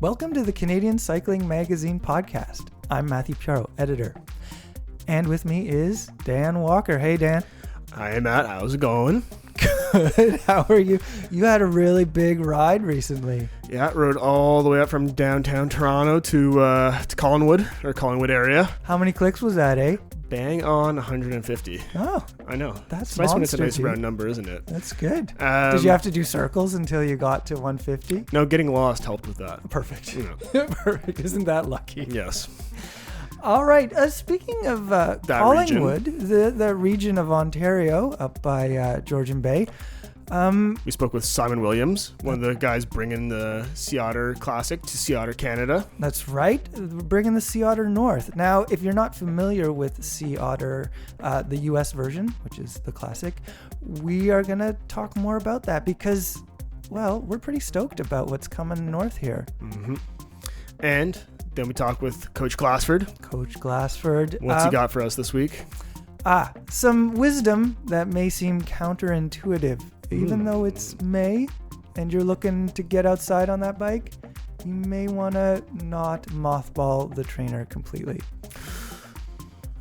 Welcome to the Canadian Cycling Magazine podcast. I'm Matthew Piaro, editor. And with me is Dan Walker. Hey, Dan. Hi, Matt. How's it going? Good. How are you? You had a really big ride recently. Yeah, rode all the way up from downtown Toronto to Collingwood area. How many clicks was that, eh? Bang on 150. Oh, I know. That's nice when it's a nice monster, round number, isn't it? That's good. Did you have to do circles until you got to 150? No, getting lost helped with that. Perfect. You know. Perfect. Isn't that lucky? Yes. All right. Speaking of Collingwood, the region of Ontario up by Georgian Bay. We spoke with Simon Williams, one of the guys bringing the Sea Otter Classic to Sea Otter Canada. That's right. We're bringing the Sea Otter north. Now, if you're not familiar with Sea Otter, the U.S. version, which is the classic, we are going to talk more about that because, well, we're pretty stoked about what's coming north here. Mm-hmm. And then we talk with Coach Glassford. Coach Glassford. What's he got for us this week? Some wisdom that may seem counterintuitive. Even though it's May and you're looking to get outside on that bike, you may want to not mothball the trainer completely.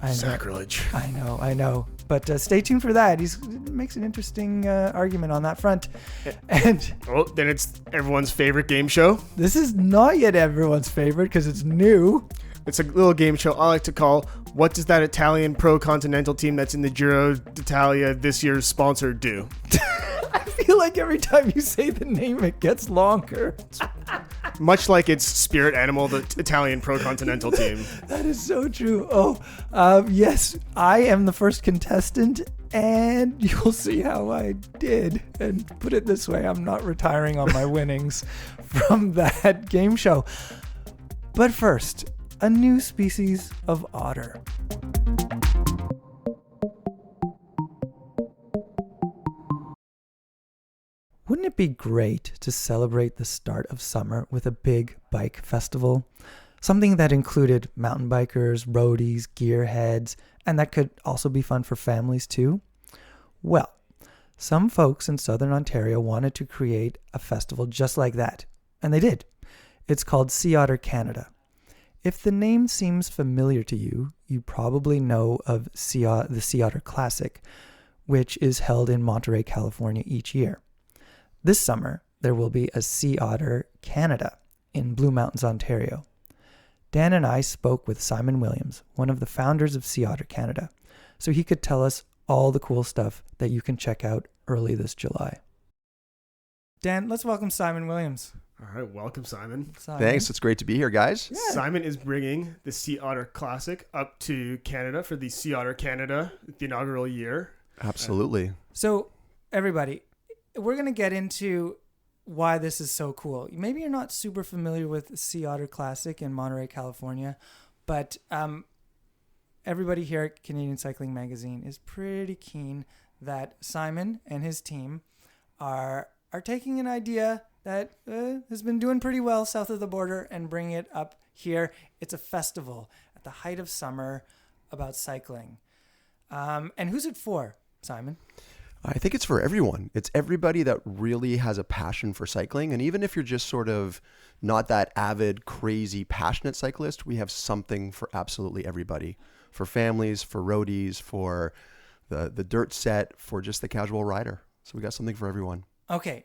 Sacrilege. I know. But stay tuned for that. He makes an interesting argument on that front. And then it's everyone's favorite game show. This is not yet everyone's favorite because it's new. It's a little game show I like to call, what does that Italian pro continental team that's in the Giro d'Italia this year's sponsor do? I feel like every time you say the name, it gets longer. Much like its spirit animal, the Italian pro continental team. That is so true. Yes, I am the first contestant, and you'll see how I did. And put it this way, I'm not retiring on my winnings from that game show. But first, a new species of otter. Wouldn't it be great to celebrate the start of summer with a big bike festival? Something that included mountain bikers, roadies, gearheads, and that could also be fun for families too? Well, some folks in Southern Ontario wanted to create a festival just like that, and they did. It's called Sea Otter Canada. If the name seems familiar to you, you probably know of the Sea Otter Classic, which is held in Monterey, California each year. This summer, there will be a Sea Otter Canada in Blue Mountains, Ontario. Dan and I spoke with Simon Williams, one of the founders of Sea Otter Canada, so he could tell us all the cool stuff that you can check out early this July. Dan, let's welcome Simon Williams. All right, welcome, Simon. Thanks. It's great to be here, guys. Yeah. Simon is bringing the Sea Otter Classic up to Canada for the Sea Otter Canada, the inaugural year. Absolutely. So, everybody, we're going to get into why this is so cool. Maybe you're not super familiar with Sea Otter Classic in Monterey, California, but everybody here at Canadian Cycling Magazine is pretty keen that Simon and his team are taking an idea that has been doing pretty well south of the border and bringing it up here. It's a festival at the height of summer about cycling. And who's it for, Simon? I think it's for everyone. It's everybody that really has a passion for cycling. And even if you're just sort of not that avid, crazy, passionate cyclist, we have something for absolutely everybody. For families, for roadies, for the dirt set, for just the casual rider. So we got something for everyone. Okay,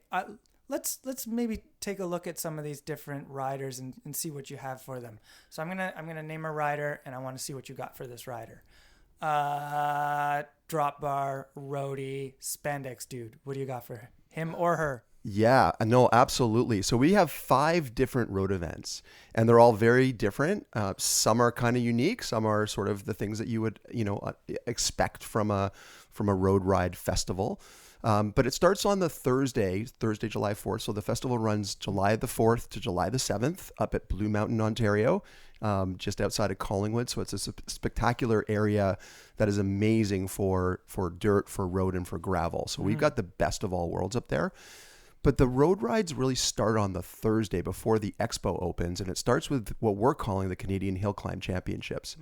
let's maybe take a look at some of these different riders and see what you have for them. So I'm gonna name a rider, and I want to see what you got for this rider. Drop bar, roadie, spandex dude. What do you got for him or her? Yeah, no, absolutely. So we have 5 different road events, and they're all very different. Some are kind of unique. Some are sort of the things that you would, expect from a road ride festival. But it starts on the Thursday, July 4th. So the festival runs July the 4th to July the 7th up at Blue Mountain, Ontario, just outside of Collingwood. So it's a spectacular area that is amazing for dirt, for road, and for gravel. So we've got the best of all worlds up there. But the road rides really start on the Thursday before the expo opens, and it starts with what we're calling the Canadian Hill Climb Championships.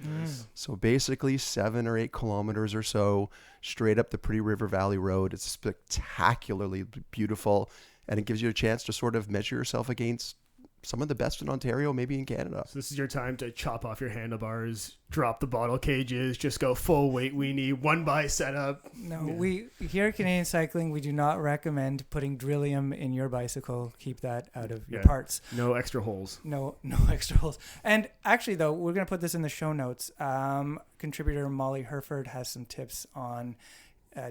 So basically 7 or 8 kilometers or so straight up the Pretty River Valley Road. It's spectacularly beautiful, and it gives you a chance to sort of measure yourself against some of the best in Ontario, maybe in Canada. So this is your time to chop off your handlebars, drop the bottle cages, just go full weight weenie, one by setup. No, we here at Canadian Cycling, we do not recommend putting Drillium in your bicycle. Keep that out of your parts. No extra holes. No extra holes. And actually, though, we're going to put this in the show notes. Contributor Molly Herford has some tips on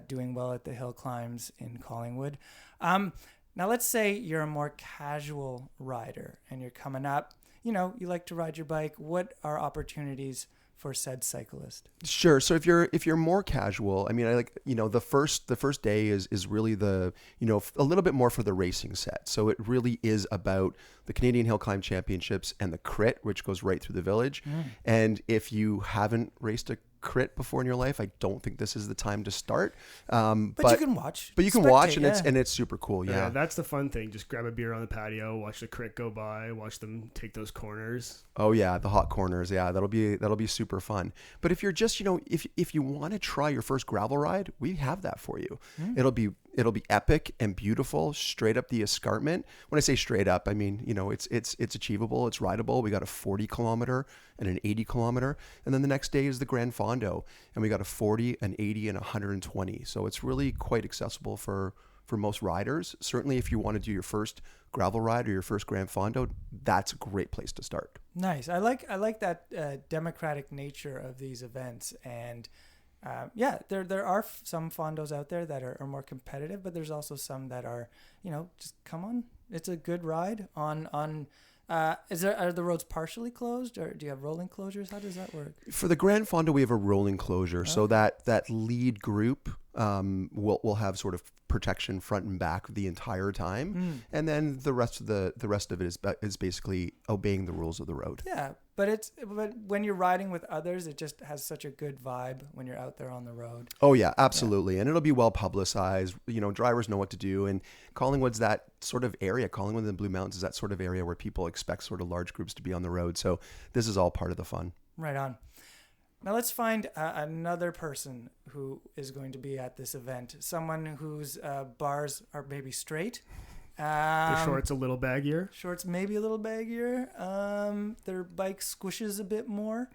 doing well at the hill climbs in Collingwood. Now, let's say you're a more casual rider and you're coming up. You like to ride your bike. What are opportunities for said cyclist? Sure. So if you're more casual, I mean, I like, the first day is really a little bit more for the racing set. So it really is about the Canadian Hill Climb Championships and the crit, which goes right through the village. And if you haven't raced a crit before in your life, I don't think this is the time to start. But you can watch. But you can watch, and it's super cool. Yeah, that's the fun thing. Just grab a beer on the patio, watch the crit go by, watch them take those corners. Oh yeah, the hot corners. Yeah, that'll be super fun. But if you're just if you want to try your first gravel ride, we have that for you. It'll be epic and beautiful, straight up the escarpment. When I say straight up, I mean it's achievable, it's rideable. We got a 40 kilometer and an 80 kilometer, and then the next day is the Gran Fondo, and we got a 40, an 80, and 120. So it's really quite accessible for most riders. Certainly, if you want to do your first gravel ride or your first Gran Fondo, that's a great place to start. Nice. I like that democratic nature of these events, and there are some fondos out there that are more competitive, but there's also some that are, just come on. It's a good ride on. Are the roads partially closed, or do you have rolling closures? How does that work? For the Gran Fondo, we have a rolling closure, so that lead group will have sort of protection front and back the entire time, and then the rest of it is basically obeying the rules of the road. Yeah, but when you're riding with others, it just has such a good vibe when you're out there on the road. Oh yeah, absolutely, and it'll be well publicized. Drivers know what to do, and Collingwood's that sort of area. Collingwood and the Blue Mountains is that sort of area where people expect sort of large groups to be on the road. So this is all part of the fun. Right on. Now let's find another person who is going to be at this event. Someone whose bars are maybe straight. Their shorts a little baggier. Shorts maybe a little baggier. Their bike squishes a bit more.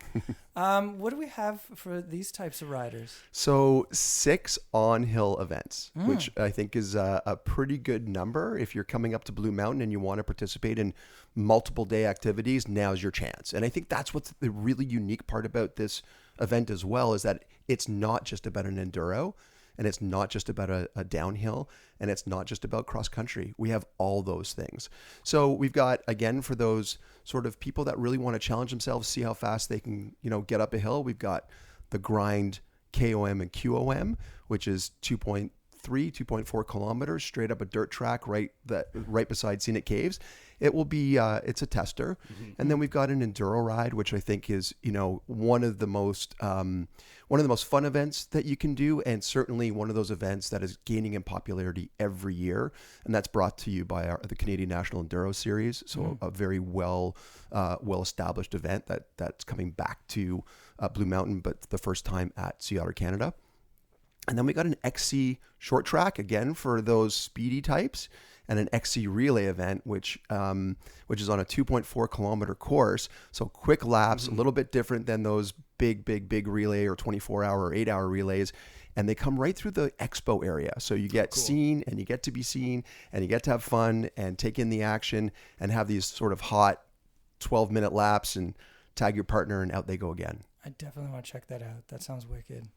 What do we have for these types of riders? So 6 on-hill events, which I think is a pretty good number. If you're coming up to Blue Mountain and you want to participate in multiple day activities, now's your chance. And I think that's what's the really unique part about this event as well, is that it's not just about an enduro, and it's not just about a downhill, and it's not just about cross country. We have all those things. So we've got, again, for those sort of people that really want to challenge themselves, see how fast they can, get up a hill, we've got the grind KOM and QOM, which is 2.4 kilometers straight up a dirt track right beside Scenic Caves. It will be it's a tester. And then we've got an enduro ride, which I think is one of the most fun events that you can do, and certainly one of those events that is gaining in popularity every year, and that's brought to you by the Canadian National Enduro Series. So a very well established event that's coming back to Blue Mountain, but the first time at Otter Canada. And then we got an XC short track, again, for those speedy types, and an XC relay event, which is on a 2.4 kilometer course. So quick laps, a little bit different than those big relay or 24-hour or 8-hour relays. And they come right through the expo area. So you get seen, and you get to be seen, and you get to have fun and take in the action and have these sort of hot 12-minute laps and tag your partner, and out they go again. I definitely want to check that out. That sounds wicked.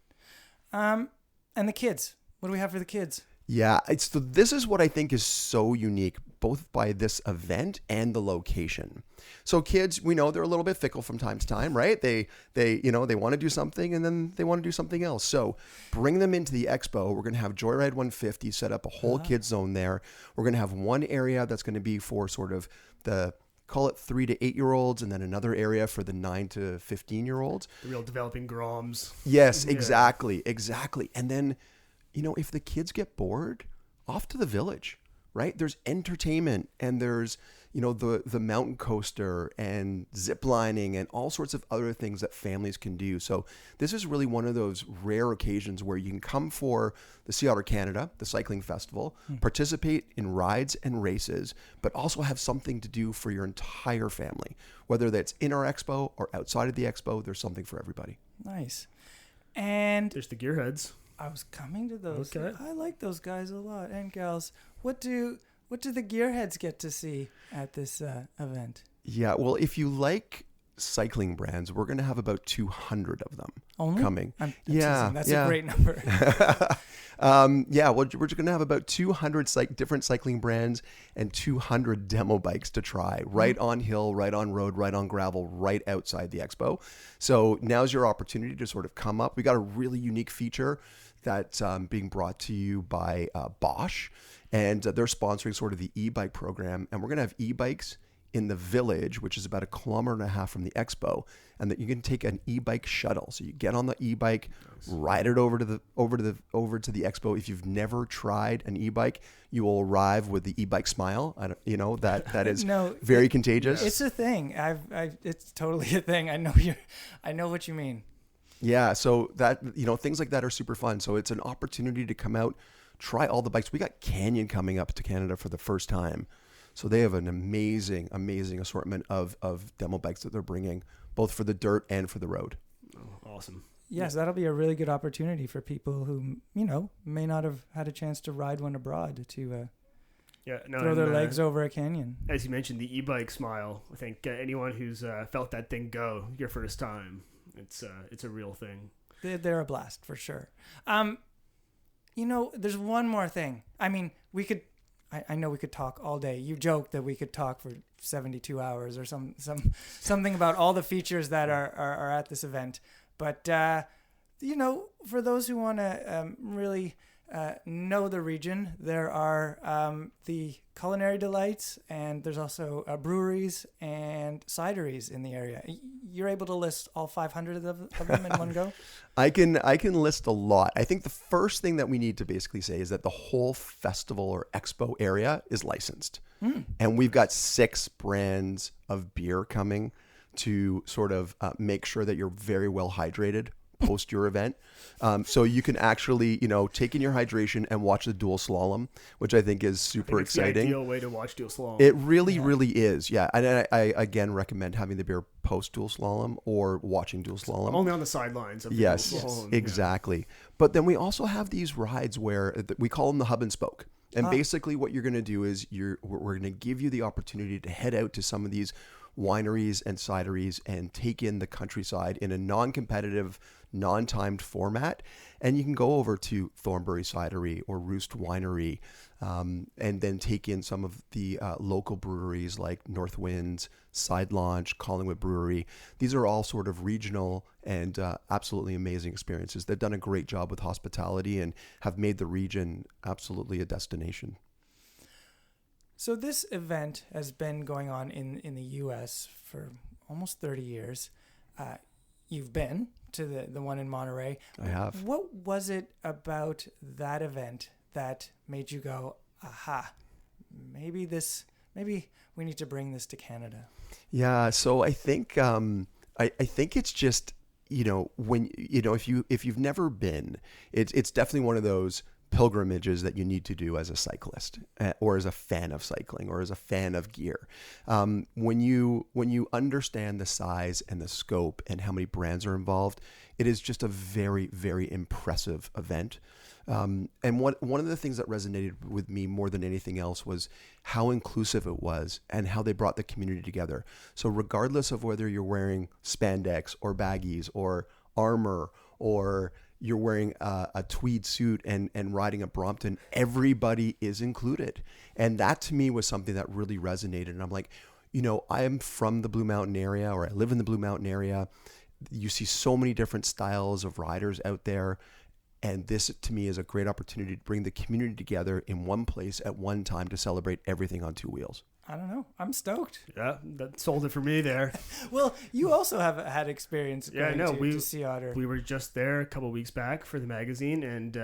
And the kids. What do we have for the kids? Yeah, this is what I think is so unique, both by this event and the location. So kids, we know they're a little bit fickle from time to time, right? They want to do something, and then they want to do something else. So bring them into the expo. We're going to have Joyride 150 set up a whole kids zone there. We're going to have one area that's going to be for sort of call it 3 to 8 year olds, and then another area for the 9 to 15 year olds. The real developing groms. Yes, exactly. And then, if the kids get bored, off to the village, right? There's entertainment, and there's, the mountain coaster and zip lining and all sorts of other things that families can do. So this is really one of those rare occasions where you can come for the Otter Canada, the cycling festival, participate in rides and races, but also have something to do for your entire family. Whether that's in our expo or outside of the expo, there's something for everybody. Nice. And There's the gearheads. I was coming to those. Okay. I like those guys a lot, and gals. What do the gearheads get to see at this event? Yeah, well, if you like cycling brands, we're going to have about 200 of them coming. I'm yeah, teasing. That's yeah. a great number. We're just going to have about 200 different cycling brands and 200 demo bikes to try, right on hill, right on road, right on gravel, right outside the expo. So now's your opportunity to sort of come up. We got a really unique feature that's being brought to you by Bosch, and they're sponsoring sort of the e-bike program. And we're going to have e-bikes in the village, which is about 1.5 kilometers from the expo, and that you can take an e-bike shuttle. So you get on the e-bike, ride it over to the expo. If you've never tried an e-bike, you will arrive with the e-bike smile. That is very contagious. It's a thing. It's totally a thing. I know what you mean. Yeah, so that things like that are super fun. So it's an opportunity to come out, try all the bikes. We got Canyon coming up to Canada for the first time. So they have an amazing, amazing assortment of demo bikes that they're bringing, both for the dirt and for the road. Oh, awesome. Yes, that'll be a really good opportunity for people who, may not have had a chance to ride one abroad to throw their legs over a canyon. As you mentioned, the e-bike smile. I think anyone who's felt that thing go your first time, it's a real thing. They're a blast for sure. There's one more thing. I mean, I know we could talk all day. You joked that we could talk for 72 hours or something about all the features that are at this event. But, for those who want to really know the region, there are the culinary delights, and there's also breweries and cideries in the area. You're able to list all 500 of them in one go? I can list a lot. I think the first thing that we need to basically say is that the whole festival or expo area is licensed. And we've got 6 brands of beer coming to sort of make sure that you're very well hydrated post your event. So you can actually, take in your hydration and watch the dual slalom, which I think is super exciting. It's the ideal way to watch dual slalom. It really, really is. Yeah. And I again recommend having the beer post dual slalom or watching dual slalom. Only on the sidelines of the dual slalom. Exactly. But then we also have these rides where we call them the hub and spoke. And basically what you're going to do is we're going to give you the opportunity to head out to some of these wineries and cideries and take in the countryside in a non-competitive, non-timed format. And you can go over to Thornbury Cidery or Roost Winery and then take in some of the local breweries like North Winds, Side Launch, Collingwood Brewery. These are all sort of regional and absolutely amazing experiences. They've done a great job with hospitality and have made the region absolutely a destination. So this event has been going on in the U.S. for almost 30 years. You've been to the one in Monterey. I have. What was it about that event that made you go, aha, maybe we need to bring this to Canada? Yeah, so I think I think it's just when if you've never been, it's definitely one of those pilgrimages that you need to do as a cyclist or as a fan of cycling or as a fan of gear. When you understand the size and the scope and how many brands are involved, it is just a very, very impressive event. And one of the things that resonated with me more than anything else was how inclusive it was and how they brought the community together. So regardless of whether you're wearing spandex or baggies or armor or you're wearing a tweed suit and riding a Brompton, everybody is included. And that to me was something that really resonated. And I'm like, I am from the Blue Mountain area, or I live in the Blue Mountain area. You see so many different styles of riders out there. And this to me is a great opportunity to bring the community together in one place at one time to celebrate everything on two wheels. I don't know. I'm stoked. Yeah, that sold it for me there. Well, you also have had experience going to see Otter. We were just there a couple of weeks back for the magazine, and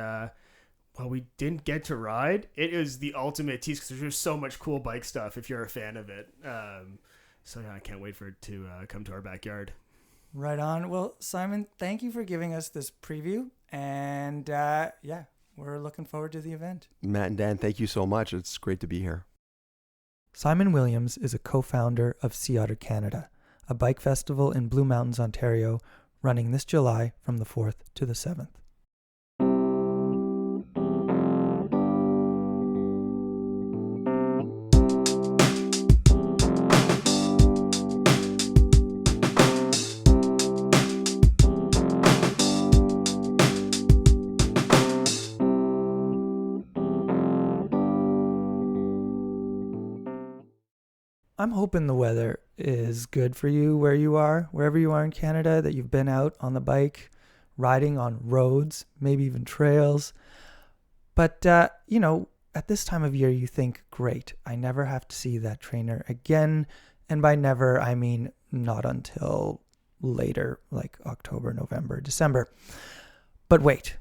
while we didn't get to ride, it is the ultimate tease because there's just so much cool bike stuff if you're a fan of it. So yeah, I can't wait for it to come to our backyard. Right on. Well, Simon, thank you for giving us this preview. And yeah, we're looking forward to the event. Matt and Dan, thank you so much. It's great to be here. Simon Williams is a co-founder of Otter Canada, a bike festival in Blue Mountains, Ontario, running this July from the 4th to the 7th. I'm hoping the weather is good for you where you are, wherever you are in Canada, that you've been out on the bike, riding on roads, maybe even trails. But, at this time of year, you think, great, I never have to see that trainer again. And by never, I mean not until later, like October, November, December. But wait,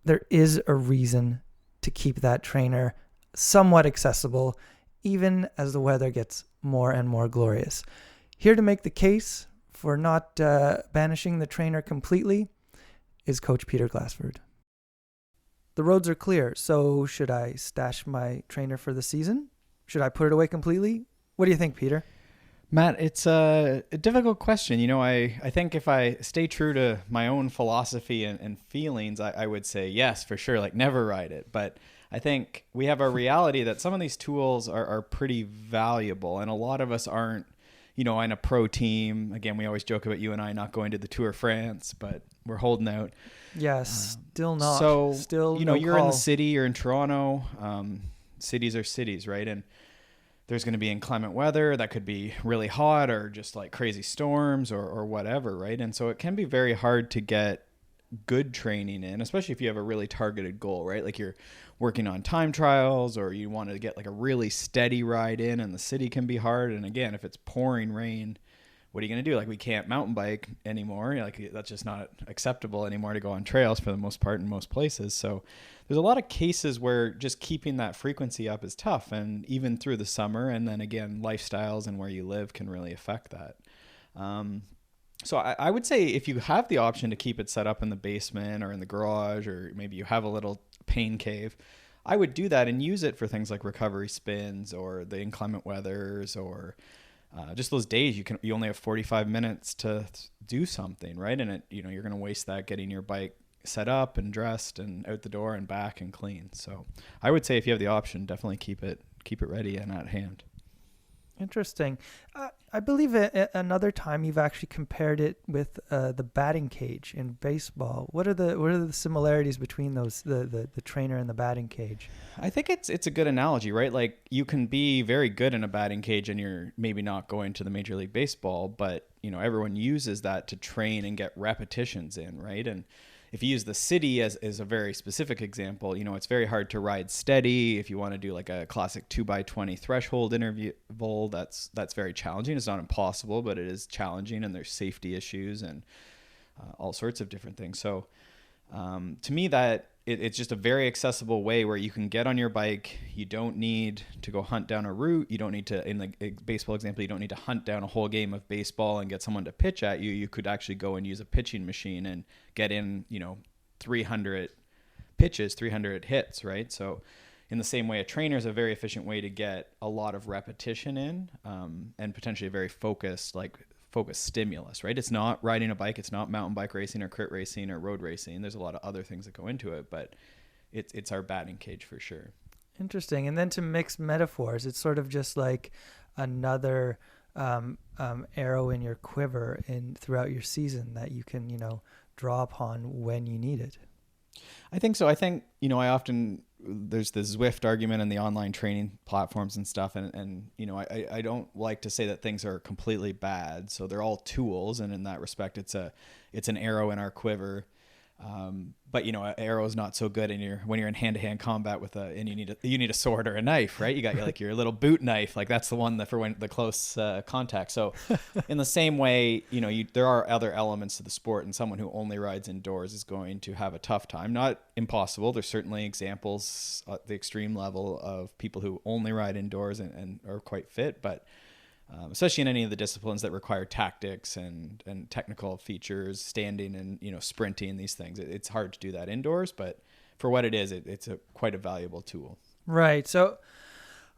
there is a reason to keep that trainer somewhat accessible, even as the weather gets more and more glorious. Here to make the case for not banishing the trainer completely is Coach Peter Glassford. The roads are clear, so should I stash my trainer for the season? Should I put it away completely? What do you think, Peter? Matt, it's a difficult question. I think if I stay true to my own philosophy and feelings, I would say yes, for sure, like never ride it. But I think we have a reality that some of these tools are pretty valuable, and a lot of us aren't, in a pro team. Again, we always joke about you and I not going to the Tour de France, but we're holding out. Yes, still not. So, still you're call. in the city, you're in Toronto. Cities are cities, right? And there's going to be inclement weather that could be really hot or just like crazy storms or whatever, right? And so it can be very hard to get good training in, especially if you have a really targeted goal, right? Like you're working on time trials or you want to get like a really steady ride in, and the city can be hard. And again, if it's pouring rain, what are you going to do? Like we can't mountain bike anymore. Like that's just not acceptable anymore to go on trails for the most part in most places. So there's a lot of cases where just keeping that frequency up is tough, and even through the summer. And then again, lifestyles and where you live can really affect that. So I would say if you have the option to keep it set up in the basement or in the garage, or maybe you have a little pain cave, I would do that and use it for things like recovery spins or the inclement weathers, or just those days you only have 45 minutes to do something, right? And you're going to waste that getting your bike set up and dressed and out the door and back and clean. So I would say if you have the option, definitely keep it ready and at hand. Interesting. I believe another time you've actually compared it with the batting cage in baseball. What are the similarities between those, the trainer and the batting cage? I think it's a good analogy, right? Like you can be very good in a batting cage and you're maybe not going to the Major League Baseball, but everyone uses that to train and get repetitions in, right? And if you use the city as a very specific example, it's very hard to ride steady. If you want to do like a classic 2x20 threshold interval, that's very challenging. It's not impossible, but it is challenging, and there's safety issues and all sorts of different things. So to me, that it's just a very accessible way where you can get on your bike. You don't need to go hunt down a route. You don't need to, in the baseball example, you don't need to hunt down a whole game of baseball and get someone to pitch at you. You could actually go and use a pitching machine and get in, 300 pitches, 300 hits, right? So in the same way, a trainer is a very efficient way to get a lot of repetition in, and potentially a very focused stimulus, right? It's not riding a bike. It's not mountain bike racing or crit racing or road racing. There's a lot of other things that go into it, but it's our batting cage for sure. Interesting. And then to mix metaphors, it's sort of just like another arrow in your quiver throughout your season that you can, draw upon when you need it. I think so. I think, there's this Zwift argument in the online training platforms and stuff. And I don't like to say that things are completely bad. So they're all tools. And in that respect, it's an arrow in our quiver. But an arrow is not so good when you're in hand-to-hand combat and you need a sword or a knife, right? You got your little boot knife, like that's the one for when the close contact. So in the same way, there are other elements to the sport, and someone who only rides indoors is going to have a tough time. Not impossible. There's certainly examples at the extreme level of people who only ride indoors and are quite fit, but especially in any of the disciplines that require tactics and technical features, standing and sprinting, these things, it's hard to do that indoors, but for what it is, it's quite a valuable tool. Right. So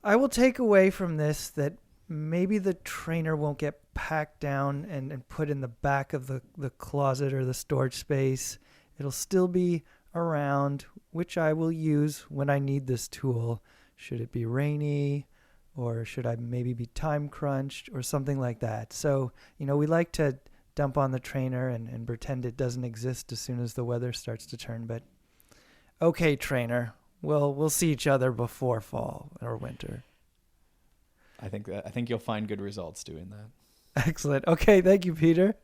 I will take away from this that maybe the trainer won't get packed down and put in the back of the closet or the storage space. It'll still be around, which I will use when I need this tool. Should it be rainy, or should I maybe be time crunched or something like that? So, we like to dump on the trainer and pretend it doesn't exist as soon as the weather starts to turn. But okay, trainer, we'll see each other before fall or winter. I think you'll find good results doing that. Excellent. Okay, thank you, Peter.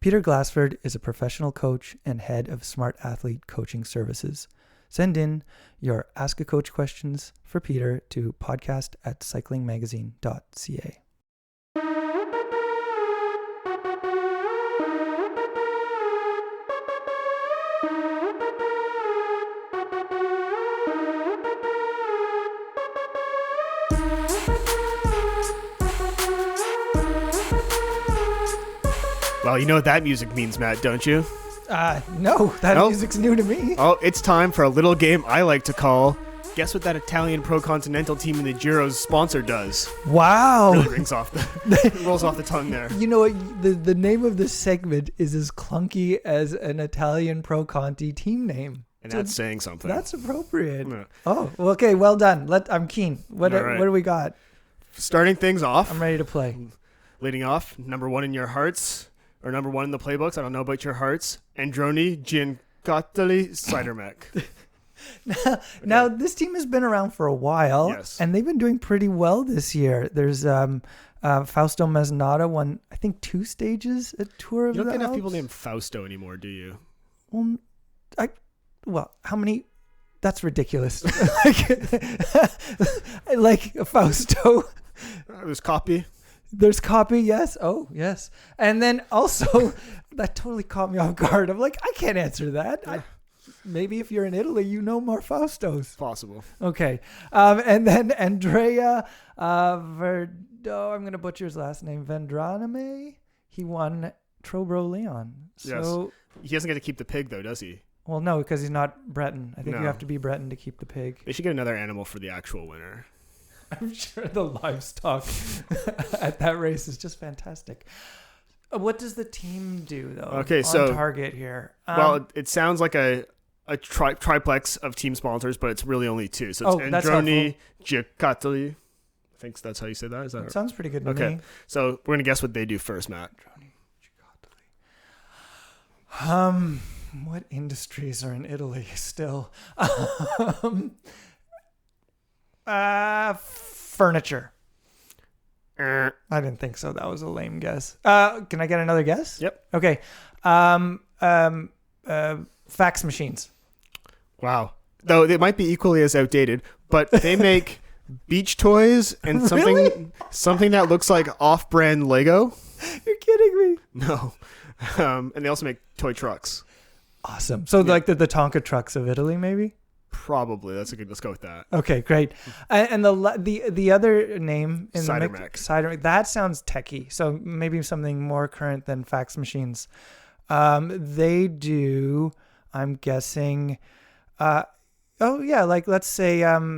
Peter Glassford is a professional coach and head of Smart Athlete Coaching Services. Send in your Ask a Coach questions for Peter to podcast@cyclingmagazine.ca. Well, you know what that music means, Matt, don't you? No, that music's new to me. Oh, it's time for a little game I like to call Guess What That Italian Pro Continental Team in the Giro's sponsor does. Wow. Really rolls off the tongue there. You know what? The name of this segment is as clunky as an Italian Pro Conti team name. And that's saying something. That's appropriate. Yeah. Oh, well, okay, well done. I'm keen. What right. What do we got? Starting things off. I'm ready to play. Leading off, number one in your hearts, or number one in the playbooks, I don't know about your hearts, Androni Giancottoli Sidermec. Now, this team has been around for a while, yes, and they've been doing pretty well this year. There's Fausto Mezzanotte won, I think, 2 stages at Tour of the Alps. You don't get enough people named Fausto anymore, do you? Well, how many? That's ridiculous. like Fausto. There's Copy. There's Copy, yes. Oh, yes. And then also, that totally caught me off guard. I'm like, I can't answer that. Yeah. Maybe if you're in Italy, you know more Faustos. Possible. Okay. And then Andrea Verdo, I'm going to butcher his last name, Vendraname. He won Trobro Leon. So, yes. He doesn't get to keep the pig, though, does he? Well, no, because he's not Breton. I think No. you have to be Breton to keep the pig. They should get another animal for the actual winner. I'm sure the livestock at that race is just fantastic. What does the team do, though? Okay, on target here. Well, it sounds like a triplex of team sponsors, but it's really only 2. So it's that's Androni Giancottoli. I think that's how you say that. Is that right? Sounds pretty good to Okay. me. So we're gonna guess what they do first, Matt. What industries are in Italy still? Furniture. I didn't think so. That was a lame guess. Can I get another guess? Yep. Okay. Fax machines. Wow. Though they might be equally as outdated, but they make beach toys and something that looks like off-brand Lego. You're kidding me. No. And they also make toy trucks. Awesome. So like the Tonka trucks of Italy, maybe? Probably. Let's go with that. Okay, great. And the other name in the mix, Sidermec, that sounds techie. So maybe something more current than fax machines. They do, I'm guessing, let's say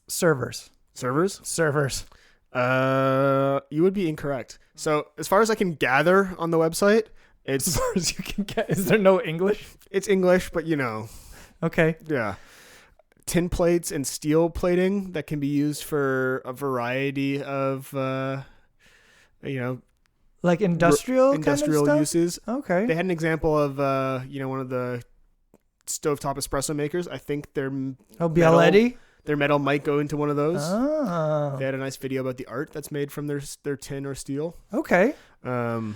servers. Servers? You would be incorrect. So as far as I can gather on the website, it's as far as you can get. Is there no English? It's English, but Okay. Yeah. Tin plates and steel plating that can be used for a variety of, like industrial kind of stuff? uses. Okay. They had an example of, one of the stovetop espresso makers. I think Bialetti? Their metal might go into one of those. Oh. They had a nice video about the art that's made from their tin or steel. Okay. No.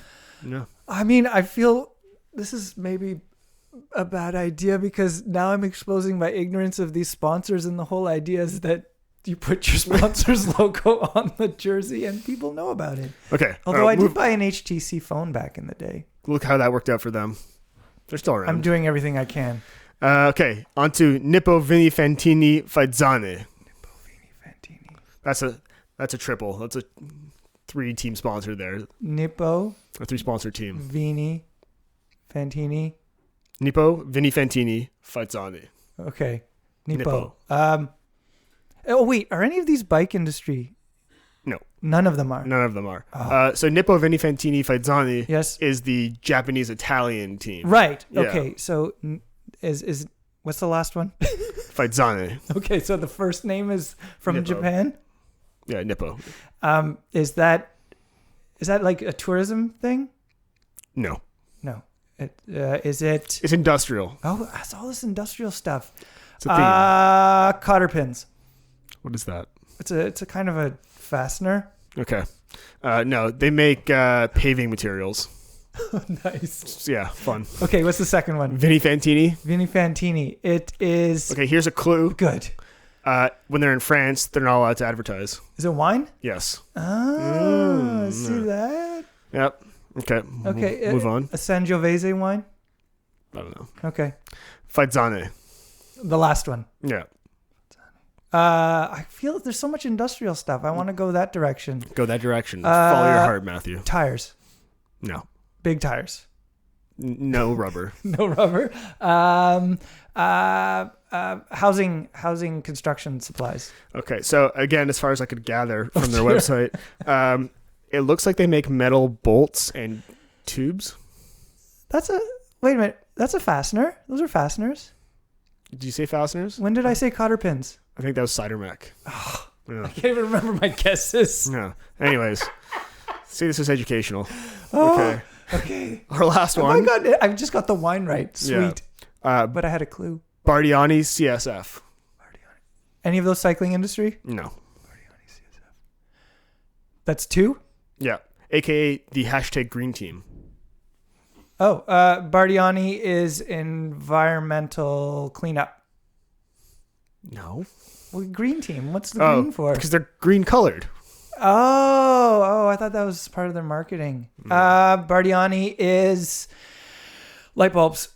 I mean, I feel this is maybe a bad idea because now I'm exposing my ignorance of these sponsors, and the whole idea is that you put your sponsor's logo on the jersey and people know about it. Okay. Although I did buy an HTC phone back in the day. Look how that worked out for them. They're still around. I'm doing everything I can. Okay, on to Nippo Vini Fantini Faizzane. Nippo Vini Fantini. That's a triple. That's a 3-team sponsor there. Nippo. A 3-sponsor team. Vini Fantini. Nippo Vini Fantini Faizzane. Okay. Nippo. Oh, wait. Are any of these bike industry? No. None of them are. None of them are. Oh. So Nippo Vini Fantini Faizzane Yes. is the Japanese-Italian team. Right. Yeah. Okay. So is what's the last one? Faizzane. Okay. So the first name is from Nippo. Japan. Yeah, Nippo. Is that like a tourism thing? No. No. Is it? It's industrial. Oh, that's all this industrial stuff. It's a theme. Cotter pins. What is that? It's a kind of a fastener. Okay. No, they make paving materials. Nice. Yeah, fun. Okay, what's the second one? Vini Fantini. Vini Fantini. It is Okay, here's a clue. good. When they're in France, they're not allowed to advertise. Is it wine? Yes. See that? Yep. Okay. Okay. Move on. A Sangiovese wine? I don't know. Okay. Faizzane. The last one. Yeah. I feel there's so much industrial stuff. I want to go that direction. Go that direction. Follow your heart, Matthew. Tires. No. Big tires. No rubber. No rubber. Housing construction supplies. Okay. So again, as far as I could gather from their website, it looks like they make metal bolts and tubes. Wait a minute. That's a fastener. Those are fasteners. Did you say fasteners? When did I say cotter pins? I think that was cider mech. Yeah. I can't even remember my guesses. No. Anyways, see, this is educational. Oh, Okay. Our last Oh one. my God. I've just got the wine right. Sweet. Yeah. But I had a clue. Bardiani CSF. Any of those cycling industry? No. That's 2? Yeah. AKA the hashtag green team. Oh, Bardiani is environmental cleanup. No. Well, green team. What's the green for? Because they're green colored. Oh, I thought that was part of their marketing. Bardiani is light bulbs.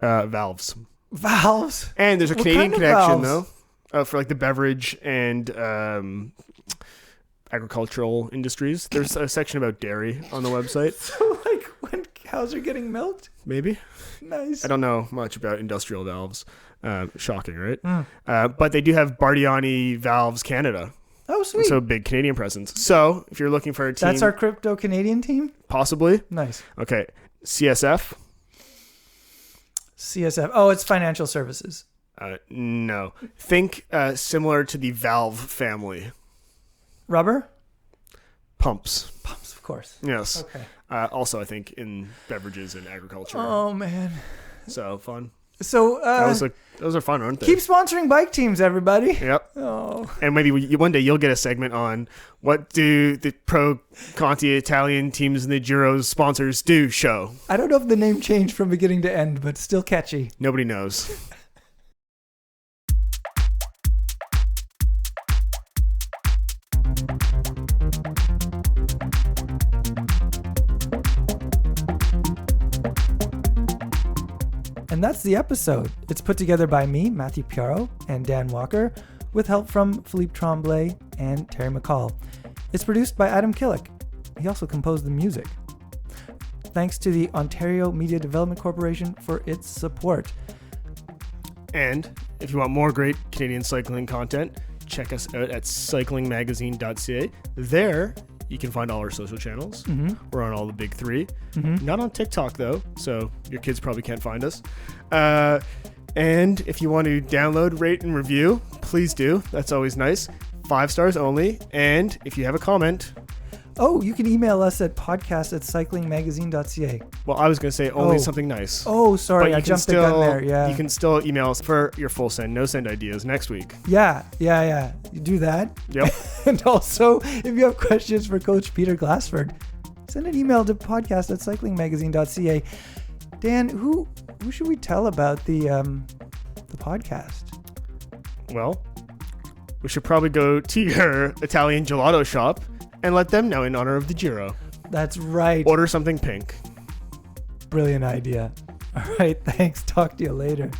Valves. Valves. And there's a What Canadian kind of connection, valves? though, for like the beverage and agricultural industries. There's a section about dairy on the website. So, like, when cows are getting milked? Maybe. Nice. I don't know much about industrial valves. Shocking, right? But they do have Bardiani Valves Canada. Oh, sweet. So big Canadian presence. So if you're looking for a team. That's our crypto Canadian team? Possibly. Nice. Okay. CSF. CSF. Oh, it's financial services. No. Think similar to the Valve family. Rubber? Pumps. Pumps, of course. Yes. Okay. Also, I think in beverages and agriculture. Oh, man. So fun. So, Those are fun, aren't they? keep sponsoring bike teams, everybody. Yep. Oh. And maybe one day you'll get a segment on what do the Pro Conti Italian teams and the Giro's sponsors do show. I don't know if the name changed from beginning to end, but still catchy. Nobody knows. And that's the episode. It's put together by me, Matthew Piaro, and Dan Walker, with help from Philippe Tremblay and Terry McCall. It's produced by Adam Killick. He also composed the music. Thanks to the Ontario Media Development Corporation for its support. And if you want more great Canadian cycling content, check us out at cyclingmagazine.ca. There, you can find all our social channels. We're on all the big 3. Not on TikTok, though, so your kids probably can't find us. And if you want to download, rate, and review, please do. That's always nice. 5 stars only. And if you have a comment... Oh, you can email us at podcast@cyclingmagazine.ca. Well, I was going to say only something nice. Oh, sorry, But I jumped the gun there. Yeah. You can still email us for your full send, no send ideas next week. Yeah. You do that. Yep. And also, if you have questions for Coach Peter Glassford, send an email to podcast@cyclingmagazine.ca. Dan, who should we tell about the podcast? Well, we should probably go to your Italian gelato shop and let them know in honor of the Giro. That's right. Order something pink. Brilliant idea. All right, thanks. Talk to you later.